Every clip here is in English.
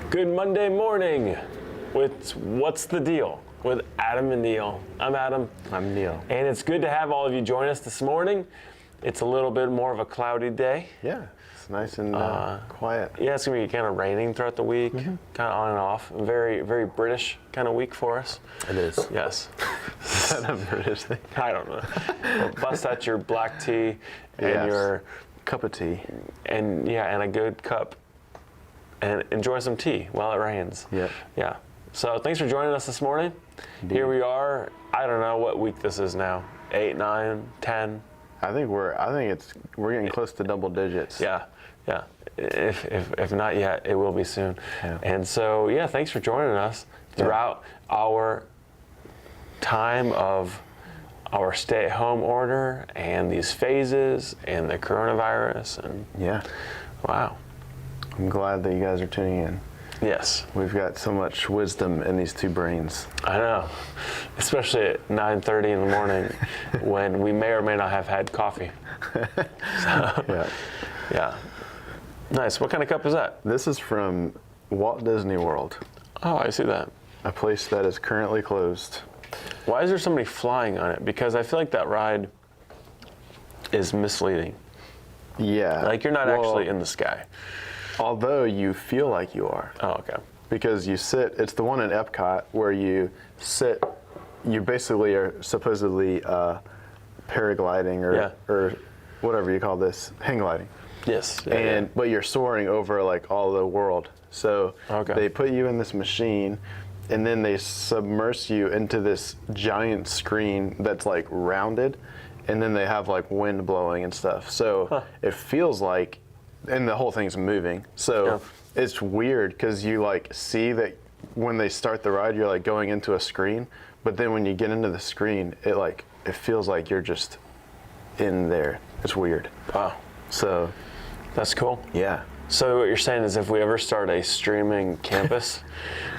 Good Monday morning with What's the Deal with Adam and Neil. I'm Adam. I'm Neil. And it's good to have all of you join us this morning. It's a little bit more of a cloudy day. Yeah, it's nice and quiet. Yeah, it's going to be kind of raining throughout the week, kind of on and off. Very, very British kind of week for us. It is. Yes. Is that a British thing? I don't know. Well, bust out your black tea and your cup of tea. And a good cup. And enjoy some tea while it rains. Yep. Yeah. So thanks for joining us this morning. Indeed. Here we are. I don't know what week this is now. 8, 9, 10. I think we're getting close to double digits. Yeah. Yeah. If not yet, it will be soon. Yeah. And so thanks for joining us throughout our time of our stay-at-home order and these phases and the coronavirus and wow. I'm glad that you guys are tuning in. Yes. We've got so much wisdom in these two brains. I know, especially at 9:30 in the morning when we may or may not have had coffee. Yeah. Nice. What kind of cup is that? This is from Walt Disney World. Oh, I see that. A place that is currently closed. Why is there somebody flying on it? Because I feel like that ride is misleading. Yeah. Like you're not actually in the sky. Although you feel like you are. Oh, okay. Because you sit, it's the one in Epcot where you sit, you basically are supposedly paragliding or whatever you call this, hang gliding. Yes. But you're soaring over like all the world. So they put you in this machine and then they submerge you into this giant screen that's like rounded, and then they have like wind blowing and stuff. So it feels like, and the whole thing's moving. So it's weird because you like see that when they start the ride, you're like going into a screen, but then when you get into the screen, it feels like you're just in there. It's weird. Wow. So that's cool. Yeah. So what you're saying is if we ever start a streaming campus,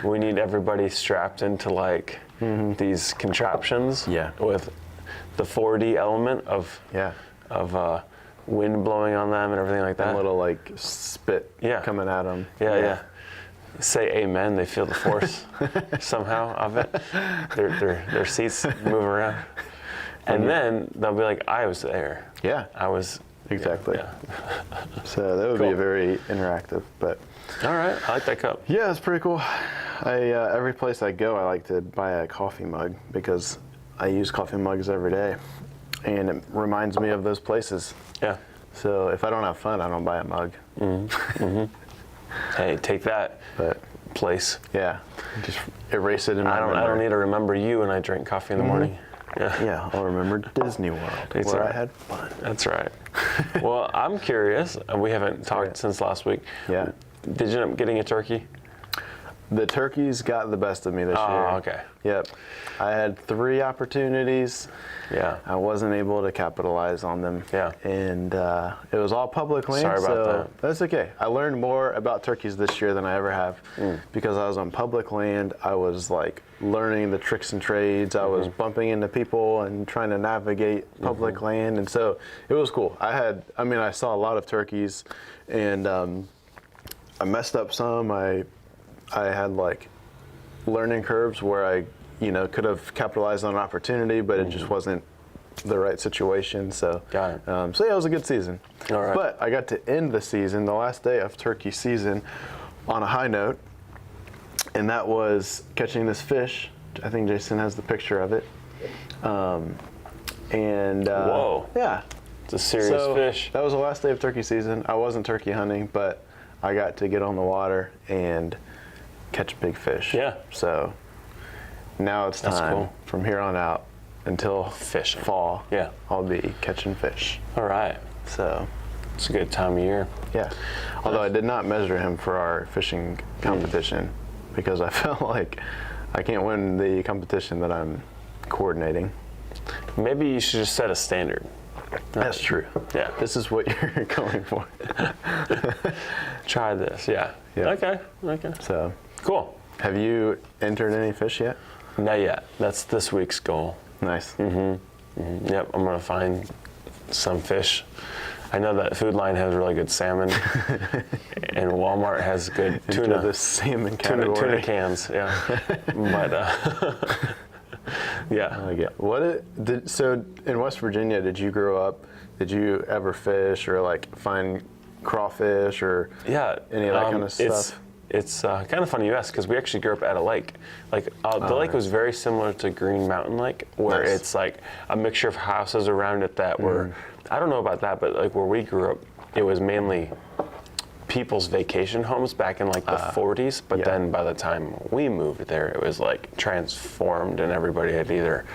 we need everybody strapped into like these contraptions with the 4D element of wind blowing on them and everything like that. And little like spit coming at them. Yeah. Say amen. They feel the force somehow of it. Their seats move around, and then they'll be like, "I was there. Yeah, I was." Exactly. Yeah. So that would be very interactive, but. All right, I like that cup. Yeah, it's pretty cool. Every place I go, I like to buy a coffee mug because I use coffee mugs every day, and it reminds me of those places. Yeah. So if I don't have fun, I don't buy a mug. Hey, take that place. Yeah. Just erase it in my memory. I don't need to remember you when I drink coffee in the morning. Yeah, I'll remember Disney World where I had fun. That's right. Well, I'm curious. We haven't talked since last week. Yeah. Did you end up getting a turkey? The turkeys got the best of me this year. Oh, okay. Yep. I had 3 opportunities. Yeah. I wasn't able to capitalize on them. Yeah. And it was all public land. Sorry about that. That's okay. I learned more about turkeys this year than I ever have because I was on public land. I was like learning the tricks and trades. I was bumping into people and trying to navigate public land. And so it was cool. I saw a lot of turkeys, and I messed up some. I had like learning curves where I could have capitalized on an opportunity, but it just wasn't the right situation. So, it was a good season. All right. But I got to end the season, the last day of turkey season, on a high note, and that was catching this fish. I think Jason has the picture of it. Whoa. Yeah. It's a serious fish. That was the last day of turkey season. I wasn't turkey hunting, but I got to get on the water and catch big fish. Yeah. So now it's time from here on out until fishing fall. Yeah. I'll be catching fish. All right. So it's a good time of year. Yeah. Although I did not measure him for our fishing competition because I felt like I can't win the competition that I'm coordinating. Maybe you should just set a standard. That's true. Yeah. This is what you're going for. Try this. Yeah. Okay. So cool. Have you entered any fish yet? Not yet. That's this week's goal. Nice. Yep. I'm gonna find some fish I know that Food Line has really good salmon, and Walmart has good tuna. Into the salmon category. Tuna cans, yeah. But yeah. I like it. So in West Virginia, did you grow up? Did you ever fish or like find crawfish or any of that kind of stuff? It's kind of funny you ask, because we actually grew up at a lake. Like the lake was very similar to Green Mountain Lake, where it's like a mixture of houses around it that were, I don't know about that, but like where we grew up, it was mainly people's vacation homes back in like the 40s. But then by the time we moved there, it was like transformed, and everybody had either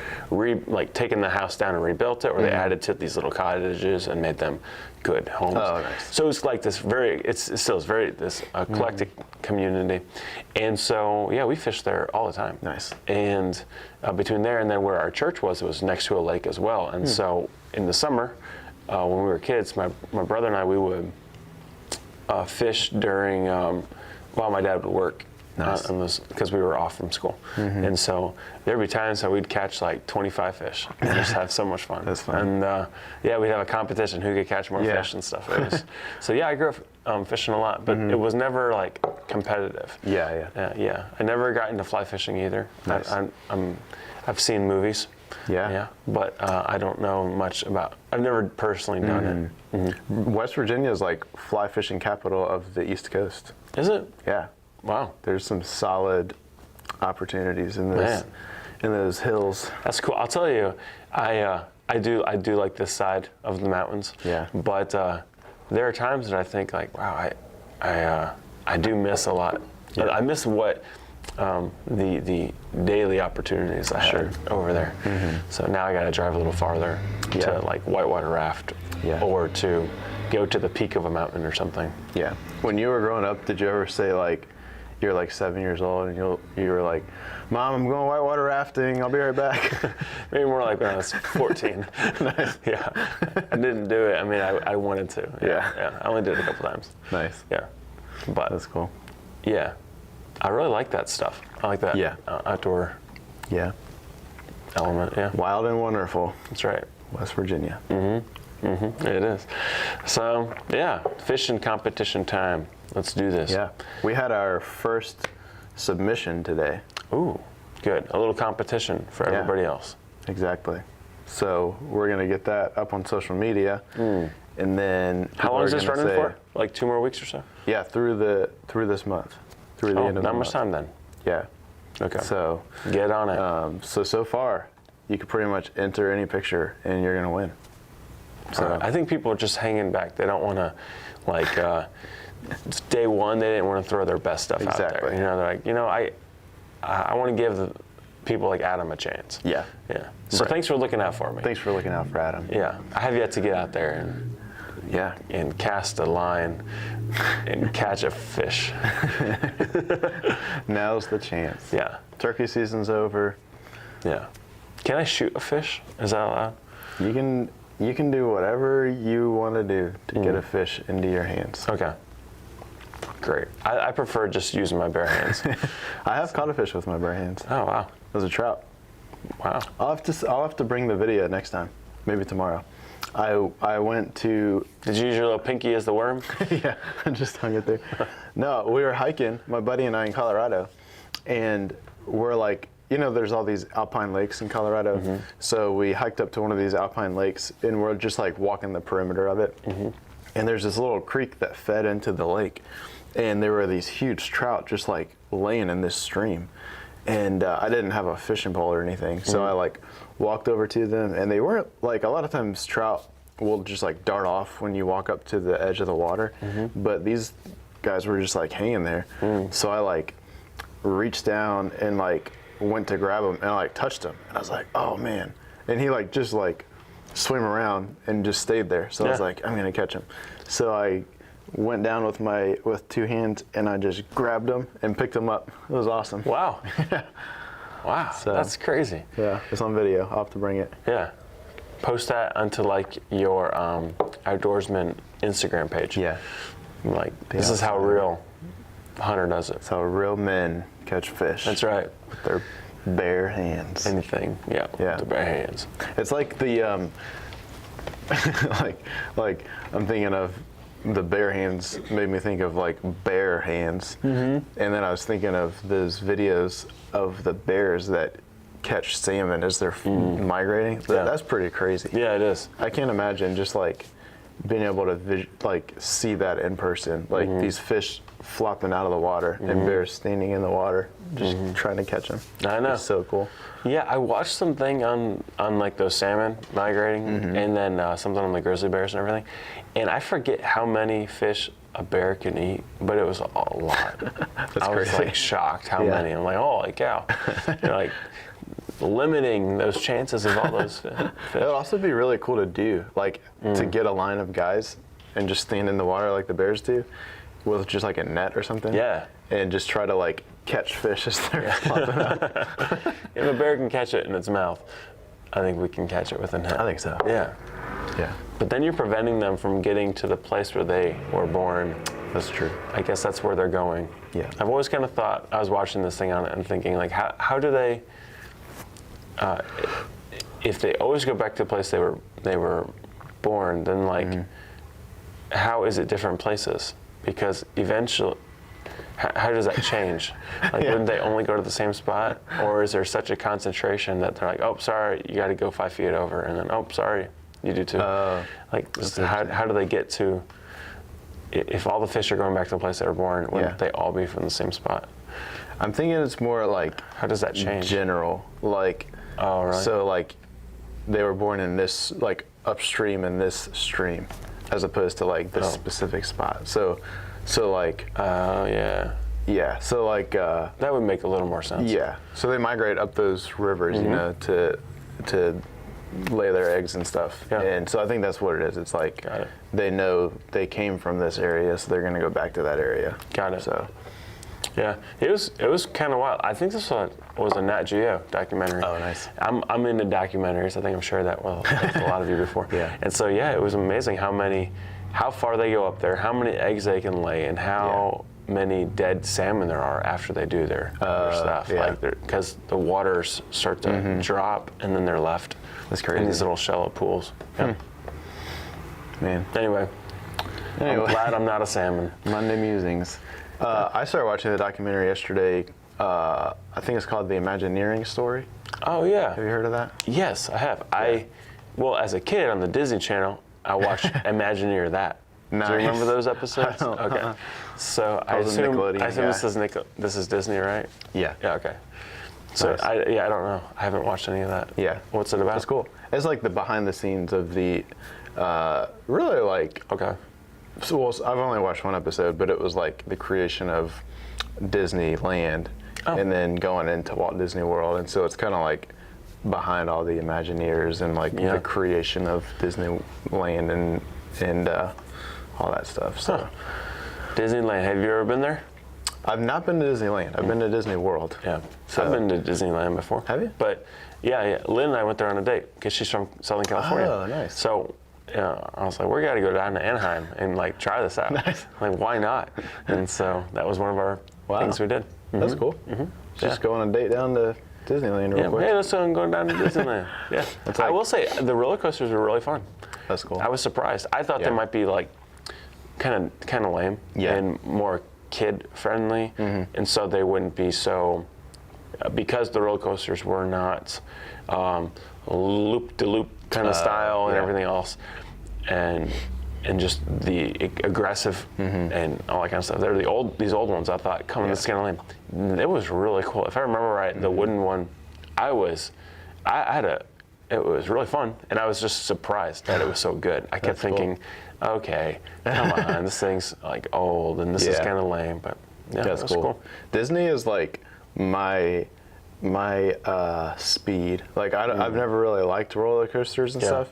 taken the house down and rebuilt it, or they added to these little cottages and made them good homes. Oh, nice. So it's like this this eclectic community. And so, yeah, we fished there all the time. Nice. And between there and then where our church was, it was next to a lake as well. And so in the summer, when we were kids, my brother and I, we would fish during, while my dad would work. Nice. Because we were off from school. And so there'd be times that we'd catch like 25 fish and just have so much fun. That's fun. And we'd have a competition who could catch more fish and stuff. So I grew up fishing a lot, but it was never like competitive. Yeah. I never got into fly fishing either. Nice. I've seen movies. Yeah. But I don't know much about. I've never personally done it. West Virginia is like fly fishing capital of the East Coast. Is it? Yeah. Wow. There's some solid opportunities in those hills. That's cool. I'll tell you, I do like this side of the mountains. Yeah. But there are times that I think like, wow, I do miss a lot. Yeah. I miss what the daily opportunities I had over there. So now I got to drive a little farther to like whitewater raft, or to go to the peak of a mountain or something. Yeah. When you were growing up, did you ever say like, you're like 7 years old and you were like, Mom, I'm going whitewater rafting, I'll be right back? Maybe more like when I was 14. Nice. Yeah. I didn't do it. I mean, I wanted to. Yeah. I only did it a couple times. Nice. Yeah. But that's cool. Yeah. I really like that stuff. I like that outdoor element. Yeah. Wild and wonderful. That's right. West Virginia. It is. So, fishing competition time. Let's do this. Yeah. We had our first submission today. Ooh, good. A little competition for everybody else. Exactly. So we're going to get that up on social media. And then how long is this running for? Like 2 more weeks or so? Yeah, through this month. Through the end of the month. Not much time then. Yeah. Okay. So get on it. So far, you can pretty much enter any picture and you're going to win. So I think people are just hanging back. They don't want to, like, day one, they didn't want to throw their best stuff out there. You know, they're like, I want to give the people like Adam a chance. Yeah. So thanks for looking out for me. Thanks for looking out for Adam. Yeah. I have yet to get out there and cast a line and catch a fish. Now's the chance. Yeah. Turkey season's over. Yeah. Can I shoot a fish? Is that allowed? You can do whatever you want to do to get a fish into your hands. Okay. Great. I prefer just using my bare hands. I have caught a fish with my bare hands. Oh, wow. It was a trout. Wow. I'll have to bring the video next time. Maybe tomorrow. I went to... Did you use your little pinky as the worm? Yeah, I just hung it there. No, we were hiking, my buddy and I, in Colorado, and we're like, there's all these alpine lakes in Colorado. So we hiked up to one of these alpine lakes, and we're just like walking the perimeter of it. And there's this little creek that fed into the lake, and there were these huge trout just like laying in this stream. And I didn't have a fishing pole or anything, so I like walked over to them, and they weren't like, a lot of times trout will just like dart off when you walk up to the edge of the water, but these guys were just like hanging there. So I like reached down and like went to grab him, and I like touched him, and I was like, oh man. And he like just like swam around and just stayed there. So I was like, I'm gonna catch him. So I went down with 2 hands, and I just grabbed him and picked him up. It was awesome. Wow. Wow, so, that's crazy. Yeah, it's on video. I'll have to bring it. Yeah. Post that onto like your outdoorsman Instagram page. Yeah. Like, this is how a real hunter does it. It's how real men catch fish. That's right. With their bare hands. Anything, with their bare hands. It's like the like I'm thinking of the bare hands made me think of like bare hands, and then I was thinking of those videos of the bears that catch salmon as they're migrating. That's pretty crazy. Yeah, it is. I can't imagine just like being able to like see that in person, like these fish flopping out of the water and bears standing in the water just trying to catch them. I know. It's so cool. Yeah, I watched something on like those salmon migrating, and then something on the grizzly bears and everything, and I forget how many fish a bear can eat, but it was a lot. I was like shocked how many. I'm like, holy cow! You're like limiting those chances of all those fish. It would also be really cool to do, like to get a line of guys and just stand in the water like the bears do, with just like a net or something. Yeah. And just try to like catch fish as they're flopping out. If a bear can catch it in its mouth, I think we can catch it with a net. I think so. Yeah. Yeah. But then you're preventing them from getting to the place where they were born. That's true. I guess that's where they're going. Yeah. I've always kind of thought, I was watching this thing on it and thinking, like, how do they, if they always go back to the place they were born, then like, how is it different places? Because eventually, how does that change? Like, wouldn't they only go to the same spot? Or is there such a concentration that they're like, oh, sorry, you got to go 5 feet over, and then, oh, sorry, you do too. Like, how do they get to, if all the fish are going back to the place they were born, wouldn't they all be from the same spot? I'm thinking it's more like, how does that change? General, like, oh, right. So like, they were born in this, like, upstream in this stream, as opposed to like this specific spot. So like, yeah. So like, that would make a little more sense. Yeah. So they migrate up those rivers, you know, to lay their eggs and stuff. Yeah. And so I think that's what it is. It's like they know they came from this area, so they're going to go back to that area. Got it. So. Yeah, it was kind of wild. I think this one was a Nat Geo documentary. Oh, nice. I'm into documentaries. I think I've shared that with a lot of you before. Yeah. And so it was amazing how far they go up there, how many eggs they can lay, and how many dead salmon there are after they do their stuff. Yeah. Like because the waters start to drop, and then they're left. That's crazy. In these little shallow pools. Yeah. Man. Anyway, I'm glad I'm not a salmon. Monday musings. I started watching the documentary yesterday. I think it's called The Imagineering Story. Oh, yeah. Have you heard of that? Yes, I have. Yeah. Well, as a kid on the Disney Channel, I watched Imagineer That. Nice. Do you remember those episodes? Okay. So I assume this is Disney, right? Yeah. Yeah, okay. So nice. I don't know. I haven't watched any of that. Yeah. What's it about? It's cool. It's like the behind the scenes of the, really like. Okay. So I've only watched one episode, but it was like the creation of Disneyland, and then going into Walt Disney World, and so it's kind of like behind all the Imagineers and like the creation of Disneyland and all that stuff. So Disneyland. Have you ever been there? I've not been to Disneyland. I've been to Disney World. Yeah. So. I've been to Disneyland before. Have you? But yeah. Lynn and I went there on a date because she's from Southern California. Oh, nice. So. I was like, we got to go down to Anaheim and like try this out. Nice. Like, why not? And so that was one of our things we did. That's cool. Just go on a date down to Disneyland real quick. Hey, let's go down to Disneyland. Yeah. I will say the roller coasters were really fun. That's cool. I was surprised. I thought they might be like kind of lame and more kid friendly, and so they wouldn't be so because the roller coasters were not loop de loop kind of style and everything else, and just the aggressive and all that kind of stuff. They're these old ones. I thought this is kind of lame. It was really cool. If I remember right, the wooden one, it was really fun, and I was just surprised that it was so good. I kept thinking, okay, come on, this thing's like old, and this is kind of lame, but that's cool. Disney is like my speed. Like I've never really liked roller coasters and stuff,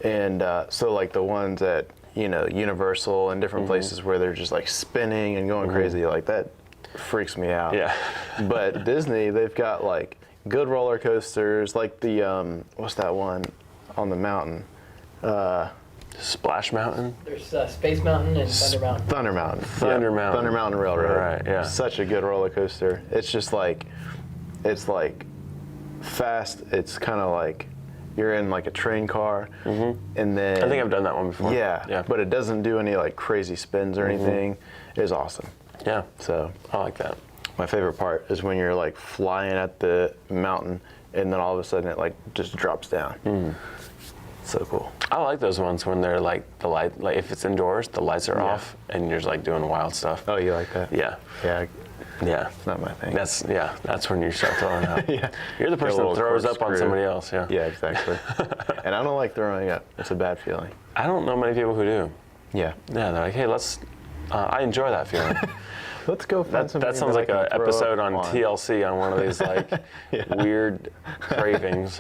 and so like the ones at Universal and different places where they're just like spinning and going crazy, like that freaks me out. Yeah. But Disney, they've got like good roller coasters, like the what's that one on the mountain? Splash Mountain. There's Space Mountain and Thunder Mountain. Thunder Mountain. Thunder Mountain. Thunder Mountain Railroad. Right. Yeah. Such a good roller coaster. It's just like, it's like fast. It's kind of like you're in like a train car, and then I think I've done that one before. Yeah, but it doesn't do any like crazy spins or anything. It's awesome. Yeah, so I like that. My favorite part is when you're like flying at the mountain, and then all of a sudden it like just drops down. So cool. I like those ones when they're like the light, like if it's indoors, the lights are off, and you're just like doing wild stuff. Oh, you like that? Yeah. Yeah. Yeah. It's not my thing. That's when you start throwing up. Yeah. You're the person that throws up on somebody else. Yeah. Yeah, exactly. And I don't like throwing up. It's a bad feeling. I don't know many people who do. Yeah. Yeah, they're like, hey, I enjoy that feeling. Let's go find something. That sounds like an episode on TLC on one of these like weird cravings.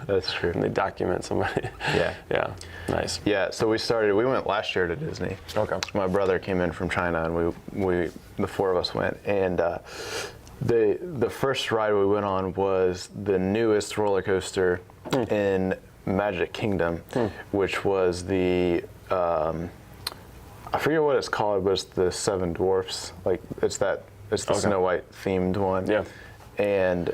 That's true. And they document somebody. Yeah. Yeah. Nice. Yeah. So we went last year to Disney. Okay. My brother came in from China, and we the four of us went. And the first ride we went on was the newest roller coaster in Magic Kingdom, which was the I forget what it's called, but it's the Seven Dwarfs. Like it's the Snow White themed one. Yeah. And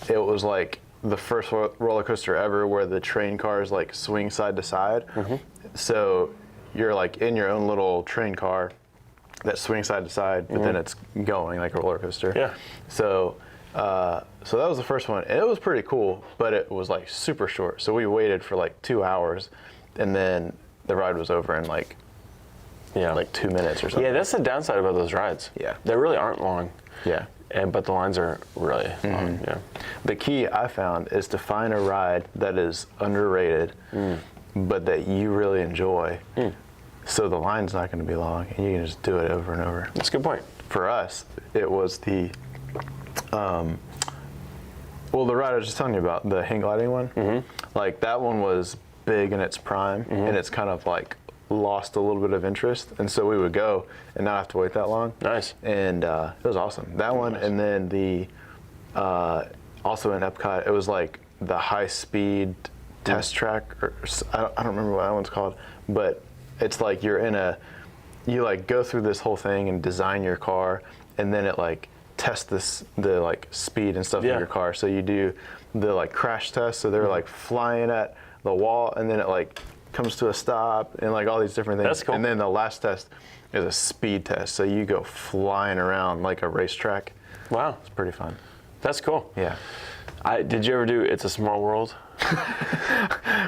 it was like the first roller coaster ever where the train cars like swing side to side. So you're like in your own little train car that swings side to side, but then it's going like a roller coaster. Yeah. So so that was the first one, and it was pretty cool, but it was like super short. So we waited for like 2 hours, and then the ride was over in like 2 minutes or something. Yeah, that's the downside about those rides. Yeah. They really aren't long. Yeah. But the lines are really long. Yeah. The key I found is to find a ride that is underrated, but that you really enjoy. So the line's not going to be long, and you can just do it over and over. That's a good point. For us, it was the ride I was just telling you about, the hang gliding one. Like that one was big in its prime, and it's kind of like lost a little bit of interest, and so we would go and not have to wait that long. Nice. And it was awesome. That one, and then the also in Epcot, it was like the high speed test track, or I don't remember what that one's called, but it's like you like go through this whole thing and design your car, and then it like tests the like speed and stuff of your car. So you do the like crash test, so they're like flying at the wall, and then it like comes to a stop, and like all these different things. That's cool. And then the last test is a speed test, so you go flying around like a racetrack. Wow. It's pretty fun. That's cool. Yeah. Did you ever do It's a Small World?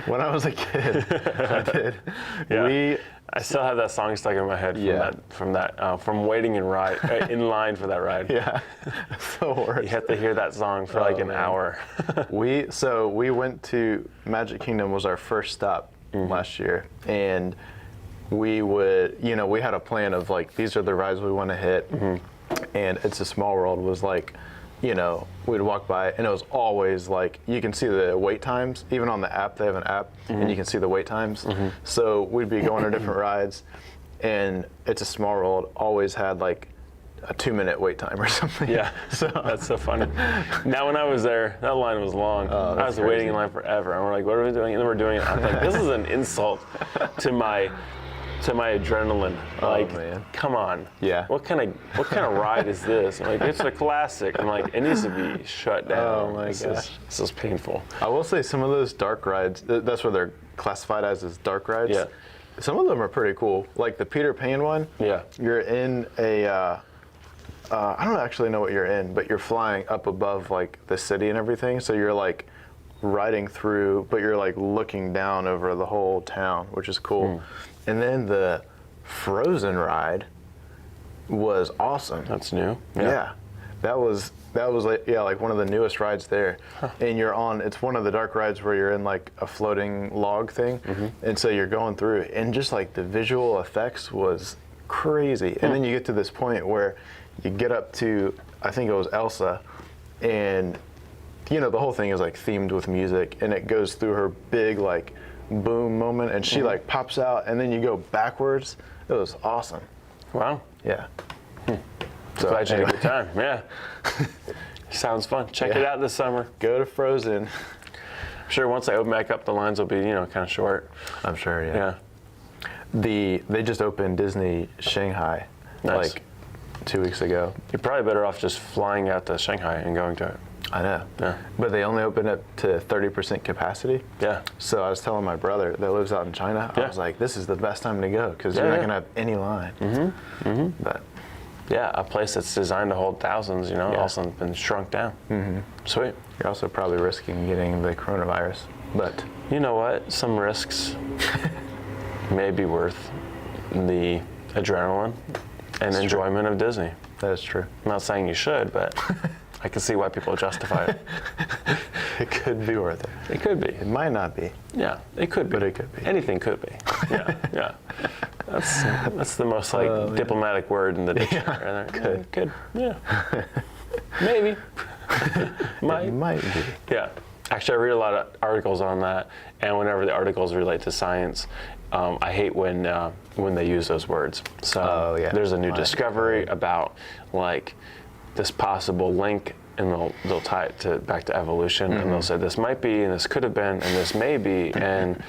When I was a kid, I did. Yeah. I still have that song stuck in my head from waiting in line for that ride. Yeah. So worse. You have to hear that song for like an hour. We went to Magic Kingdom, was our first stop last year, and we had a plan of like, these are the rides we want to hit, and It's a Small World was like, we'd walk by, and it was always like, you can see the wait times, even on the app, they have an app, and you can see the wait times. So we'd be going to different rides, and It's a Small World always had like a 2-minute wait time or something. Yeah, so that's so funny. Now when I was there, that line was long. I was waiting in line forever, and we're like, what are we doing? And then we're doing it. I'm like, this is an insult to my adrenaline. Like, man. Come on. Yeah. What kind of ride is this? I'm like, it's a classic. I'm like, it needs to be shut down. Oh my gosh. This is painful. I will say some of those dark rides, that's what they're classified as dark rides. Yeah. Some of them are pretty cool. Like the Peter Pan one. Yeah. You're in a I don't actually know what you're in, but you're flying up above like the city and everything. So you're like riding through, but you're like looking down over the whole town, which is cool. And then the Frozen ride was awesome. That's new. Yeah. That was like one of the newest rides there. And it's one of the dark rides where you're in like a floating log thing. And so you're going through, and just like the visual effects was crazy. And then you get to this point where you get up to, I think it was Elsa, and the whole thing is like themed with music, and it goes through her big like boom moment, and she like pops out, and then you go backwards. It was awesome. Wow. Yeah. So glad you had a good time. Yeah. Sounds fun. Check it out this summer. Go to Frozen. I'm sure once they open back up, the lines will be, kind of short. I'm sure, Yeah. They just opened Disney Shanghai Nice. like 2 weeks ago. You're probably better off just flying out to Shanghai and going to it. I know. Yeah. But they only open up to 30% capacity. Yeah. So I was telling my brother that lives out in China, I was like, this is the best time to go because you're not going to have any line. But yeah, a place that's designed to hold thousands, all of a sudden been shrunk down. Sweet. You're also probably risking getting the coronavirus. But you know what? Some risks may be worth the adrenaline and enjoyment of Disney. that is true. I'm not saying you should, but I can see why people justify it. It could be worth it. It could be. It might not be. Yeah, it could be. But it could be. Anything could be. Yeah, yeah. That's the most diplomatic word in the dictionary. Right there. Could. Yeah. Maybe. It might be. Yeah. Actually, I read a lot of articles on that, and whenever the articles relate to science, I hate when they use those words. So there's a new discovery about like this possible link, and they'll tie it back to evolution, and they'll say this might be, and this could have been, and this may be, and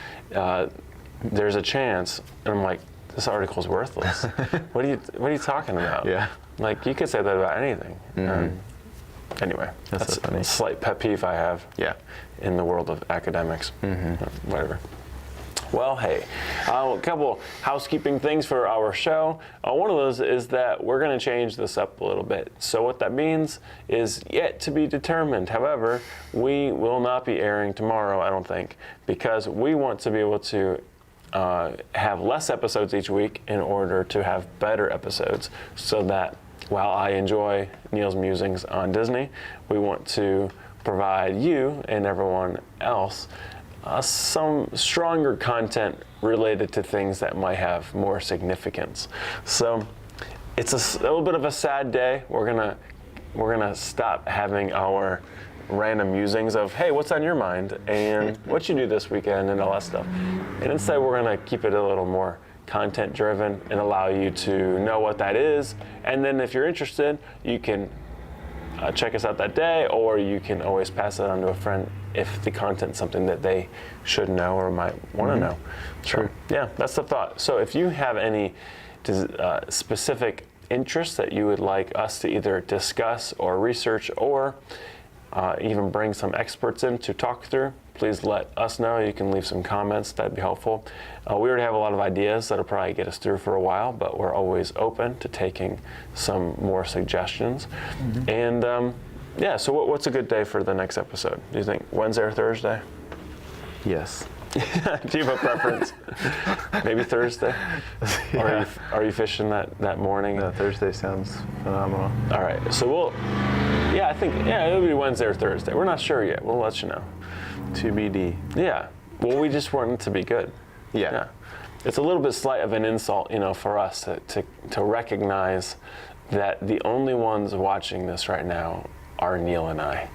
there's a chance. And I'm like, this article's worthless. What are you talking about? Yeah. Like, you could say that about anything. Anyway, that's a slight pet peeve I have. Yeah. In the world of academics. Whatever. Well, hey, a couple housekeeping things for our show. One of those is that we're going to change this up a little bit. So what that means is yet to be determined. However, we will not be airing tomorrow, I don't think, because we want to be able to have less episodes each week in order to have better episodes, so that while I enjoy Neil's musings on Disney, we want to provide you and everyone else some stronger content related to things that might have more significance. So it's a little bit of a sad day. We're gonna stop having our random musings of, hey, what's on your mind and what you do this weekend and all that stuff. And instead, we're gonna keep it a little more content driven and allow you to know what that is. And then if you're interested, you can check us out that day, or you can always pass it on to a friend if the content's something that they should know or might want to know. True. So, yeah, that's the thought. So if you have any specific interests that you would like us to either discuss or research, or even bring some experts in to talk through, please let us know. You can leave some comments. That'd be helpful. We already have a lot of ideas that'll probably get us through for a while, but we're always open to taking some more suggestions. And so what's a good day for the next episode? Do you think Wednesday or Thursday? Yes. Do you have a preference? Maybe Thursday? Yeah. Or are you fishing that morning? No, Thursday sounds phenomenal. All right. So I think it'll be Wednesday or Thursday. We're not sure yet. We'll let you know. TBD. Yeah. Well, we just want it to be good. Yeah. It's a little bit slight of an insult, for us to recognize that the only ones watching this right now are Neil and I.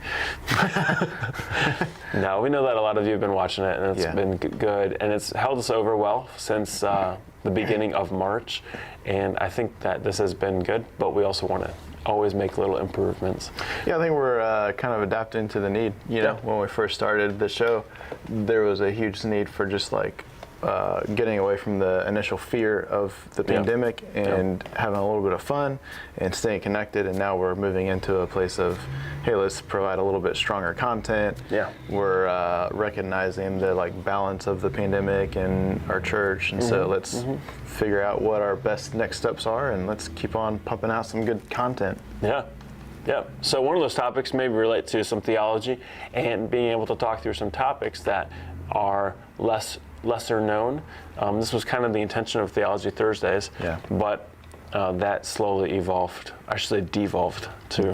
No, we know that a lot of you have been watching it, and it's been good, and it's held us over well since the beginning of March, and I think that this has been good, but we also want to always make little improvements. Yeah, I think we're kind of adapting to the need. You know, when we first started the show, there was a huge need for just like getting away from the initial fear of the pandemic and having a little bit of fun and staying connected. And now we're moving into a place of, hey, let's provide a little bit stronger content. Yeah. We're recognizing the like balance of the pandemic and our church, and so let's figure out what our best next steps are, and let's keep on pumping out some good content. Yeah. Yeah. So one of those topics maybe relate to some theology and being able to talk through some topics that are lesser known. This was kind of the intention of Theology Thursdays, but that slowly evolved, I should say devolved to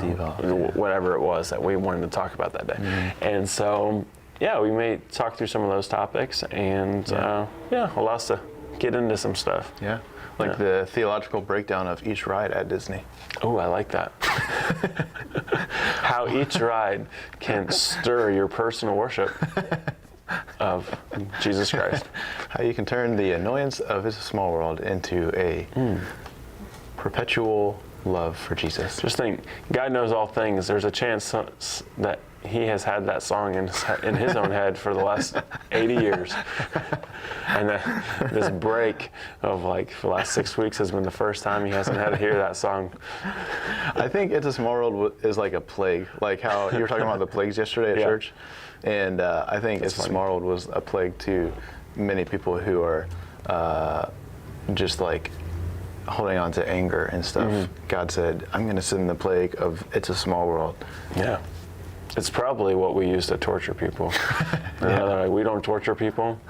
whatever it was that we wanted to talk about that day. And so, we may talk through some of those topics and allow us to get into some stuff. Yeah. Like the theological breakdown of each ride at Disney. Oh, I like that. How each ride can stir your personal worship of Jesus Christ. How you can turn the annoyance of It's a Small World into a perpetual love for Jesus. Just think, God knows all things. There's a chance that he has had that song in his own head for the last 80 years. And this break of like for the last 6 weeks has been the first time he hasn't had to hear that song. I think It's a Small World is like a plague, like how you were talking about the plagues yesterday at church. And I think It's a Small World was a plague to many people who are just like holding on to anger and stuff. God said, I'm going to send the plague of It's a Small World. Yeah. It's probably what we use to torture people. We don't torture people.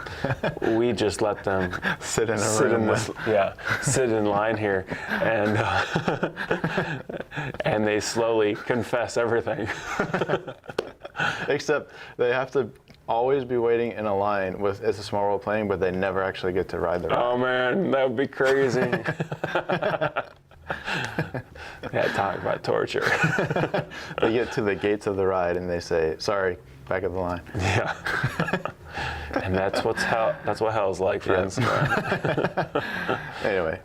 We just let them sit in line here, and they slowly confess everything. Except they have to always be waiting in a line with It's a Small World playing, but they never actually get to ride the ride. Oh man, that would be crazy. Yeah, talk about torture. They get to the gates of the ride and they say, sorry, back of the line. Yeah. And that's what hell's like, friends. Anyway.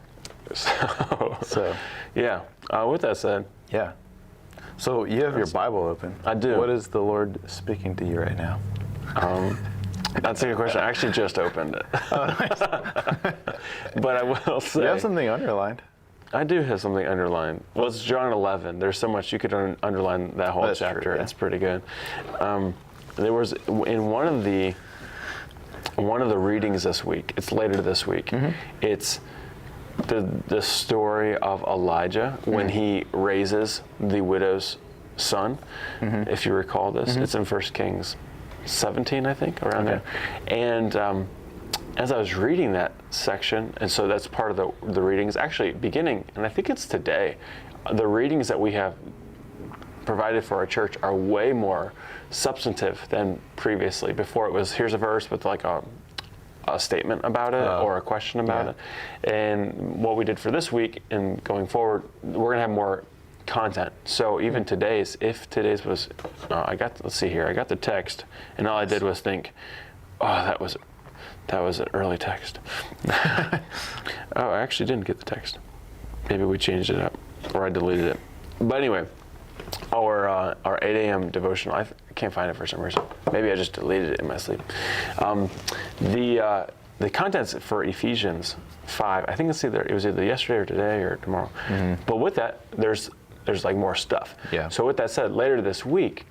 So yeah. With that said. Yeah. So you have your Bible open. I do. What is the Lord speaking to you right now? That's a good question. I actually just opened it. Oh, nice. But I will say. You have something underlined. I do have something underlined. Well, it's John 11. There's so much you could underline that whole chapter. True, yeah. It's pretty good. There was in one of the readings this week. It's later this week. It's the story of Elijah when he raises the widow's son. If you recall this, it's in 1 Kings 17, I think, around there. And as I was reading that section, and so that's part of the readings, actually beginning, and I think it's today, the readings that we have provided for our church are way more substantive than previously. Before it was, here's a verse with like a statement about it or a question about it. And what we did for this week and going forward, we're gonna have more content. So even today's, if today's was, let's see here, I got the text, and all I did was think, oh, that was an early text. Oh, I actually didn't get the text. Maybe we changed it up, or I deleted it. But anyway, our 8 a.m. devotional, I can't find it for some reason. Maybe I just deleted it in my sleep. The contents for Ephesians 5, I think it was either yesterday or today or tomorrow. But with that, there's like more stuff. Yeah. So with that said, later this week,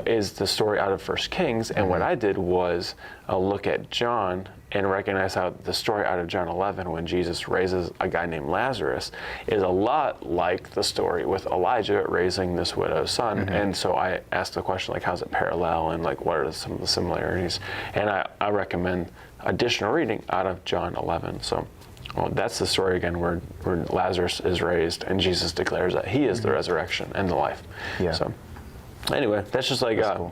is the story out of 1 Kings, and what I did was look at John and recognize how the story out of John 11, when Jesus raises a guy named Lazarus, is a lot like the story with Elijah raising this widow's son. And so I asked the question, like, how's it parallel, and like, what are some of the similarities? And I recommend additional reading out of John 11. So that's the story again where Lazarus is raised, and Jesus declares that he is the resurrection and the life. Yeah. So anyway, that's just like, cool.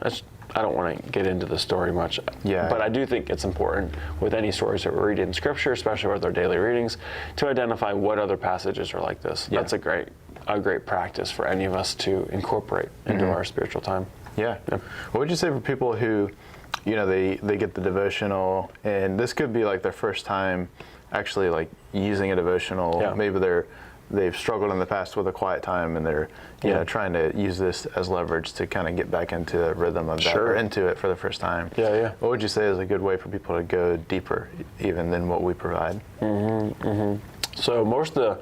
I don't want to get into the story much, but I do think it's important with any stories that we read in Scripture, especially with our daily readings, to identify what other passages are like this. Yeah. That's a great practice for any of us to incorporate into our spiritual time. Yeah. What would you say for people who, they get the devotional, and this could be like their first time actually like using a devotional? Yeah. Maybe they've struggled in the past with a quiet time, and they're trying to use this as leverage to kind of get back into the rhythm of that, or into it for the first time. Yeah. What would you say is a good way for people to go deeper even than what we provide? So most of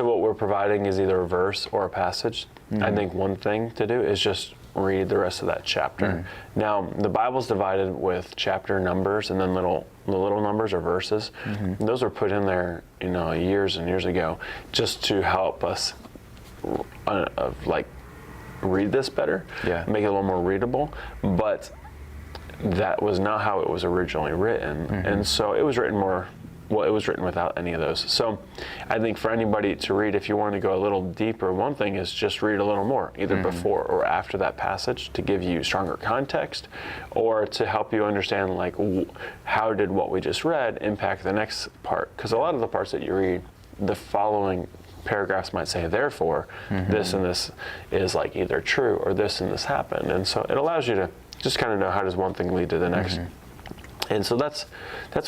what we're providing is either a verse or a passage. I think one thing to do is just read the rest of that chapter. Now, the Bible's divided with chapter numbers, and then the little numbers are verses. Those were put in there, years and years ago, just to help us read this better, make it a little more readable. But that was not how it was originally written, and so it was written without any of those. So I think for anybody to read, if you want to go a little deeper, one thing is just read a little more, either before or after that passage, to give you stronger context, or to help you understand, like, how did what we just read impact the next part? Because a lot of the parts that you read, the following paragraphs might say, therefore, this and this is like either true, or this and this happened. And so it allows you to just kind of know, how does one thing lead to the next. And so that's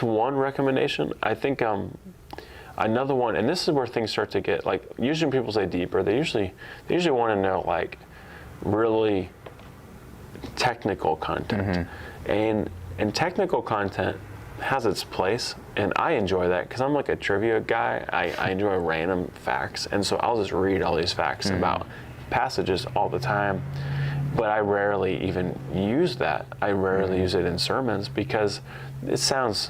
one recommendation. I think another one, and this is where things start to get, like, usually when people say deeper, they usually want to know, like, really technical content. And technical content has its place, and I enjoy that because I'm like a trivia guy. I enjoy random facts, and so I'll just read all these facts about passages all the time. But I rarely even use that. I rarely use it in sermons because it sounds,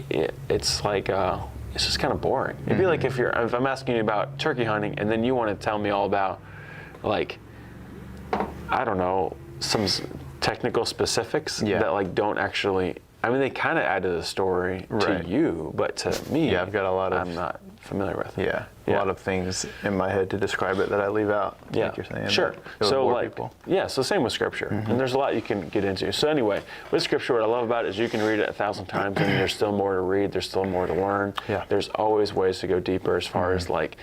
it's like, it's just kind of boring. It'd be like if I'm asking you about turkey hunting and then you want to tell me all about, like, I don't know, some technical specifics that like don't actually, I mean, they kind of add to the story to you, but to me, I've got a lot of, I'm not familiar with. A lot of things in my head to describe it that I leave out. Like you're saying. Sure. So like, people. so same with Scripture, and there's a lot you can get into. So anyway, with Scripture, what I love about it is you can read it 1,000 times, and there's still more to read. There's still more to learn. Yeah. There's always ways to go deeper as far as like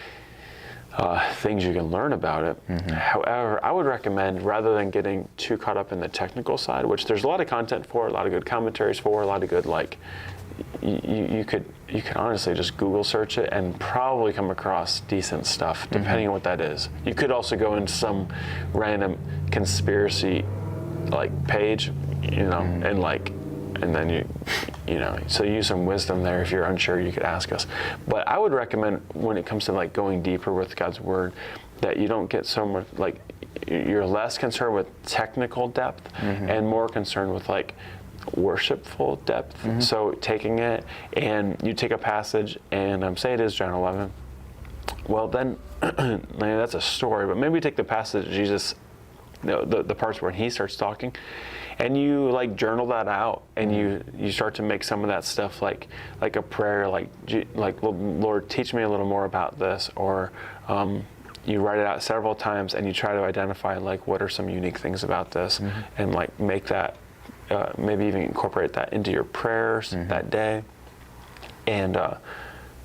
things you can learn about it. However, I would recommend, rather than getting too caught up in the technical side, which there's a lot of content for, a lot of good commentaries for, a lot of good, like, you could honestly just Google search it and probably come across decent stuff, depending on what that is. You could also go into some random conspiracy like page, and like, and then so use some wisdom there. If you're unsure, you could ask us. But I would recommend, when it comes to like going deeper with God's Word, that you don't get so much, like, you're less concerned with technical depth and more concerned with like worshipful depth. So taking it, and you take a passage, and say it is John 11. Well, then that's a story, but maybe take the passage of Jesus, the parts where he starts talking, and you like journal that out, and you start to make some of that stuff like a prayer, like Lord, teach me a little more about this, or you write it out several times, and you try to identify like what are some unique things about this, and like make that, maybe even incorporate that into your prayers that day, and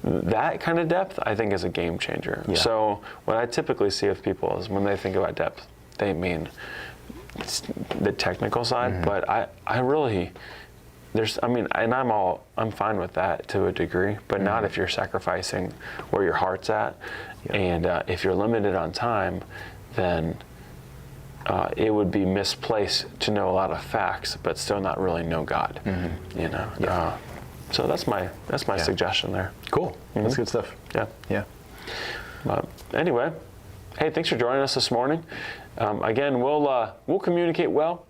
that kind of depth, I think, is a game changer. Yeah. So what I typically see with people is when they think about depth, they mean the technical side, but I really, and I'm fine with that to a degree, but not if you're sacrificing where your heart's at. Yeah. And if you're limited on time, then it would be misplaced to know a lot of facts, but still not really know God. Yeah. So that's my suggestion there. Cool. That's good stuff. Yeah. But anyway, hey, thanks for joining us this morning. Again, we'll communicate well.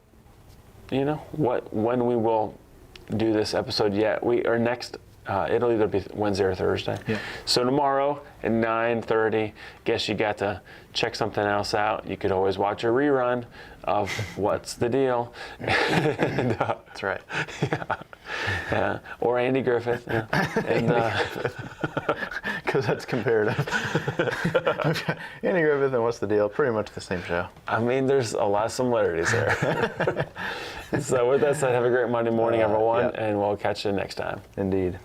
When we will do this episode yet. Next. It'll either be Wednesday or Thursday. Yeah. So tomorrow at 9:30, guess you got to check something else out. You could always watch a rerun of What's the Deal. That's right. Yeah. Or Andy Griffith. Yeah. And because that's comparative. Andy Griffith and What's the Deal? Pretty much the same show. I mean, there's a lot of similarities there. So with that said, have a great Monday morning, everyone, and we'll catch you next time. Indeed.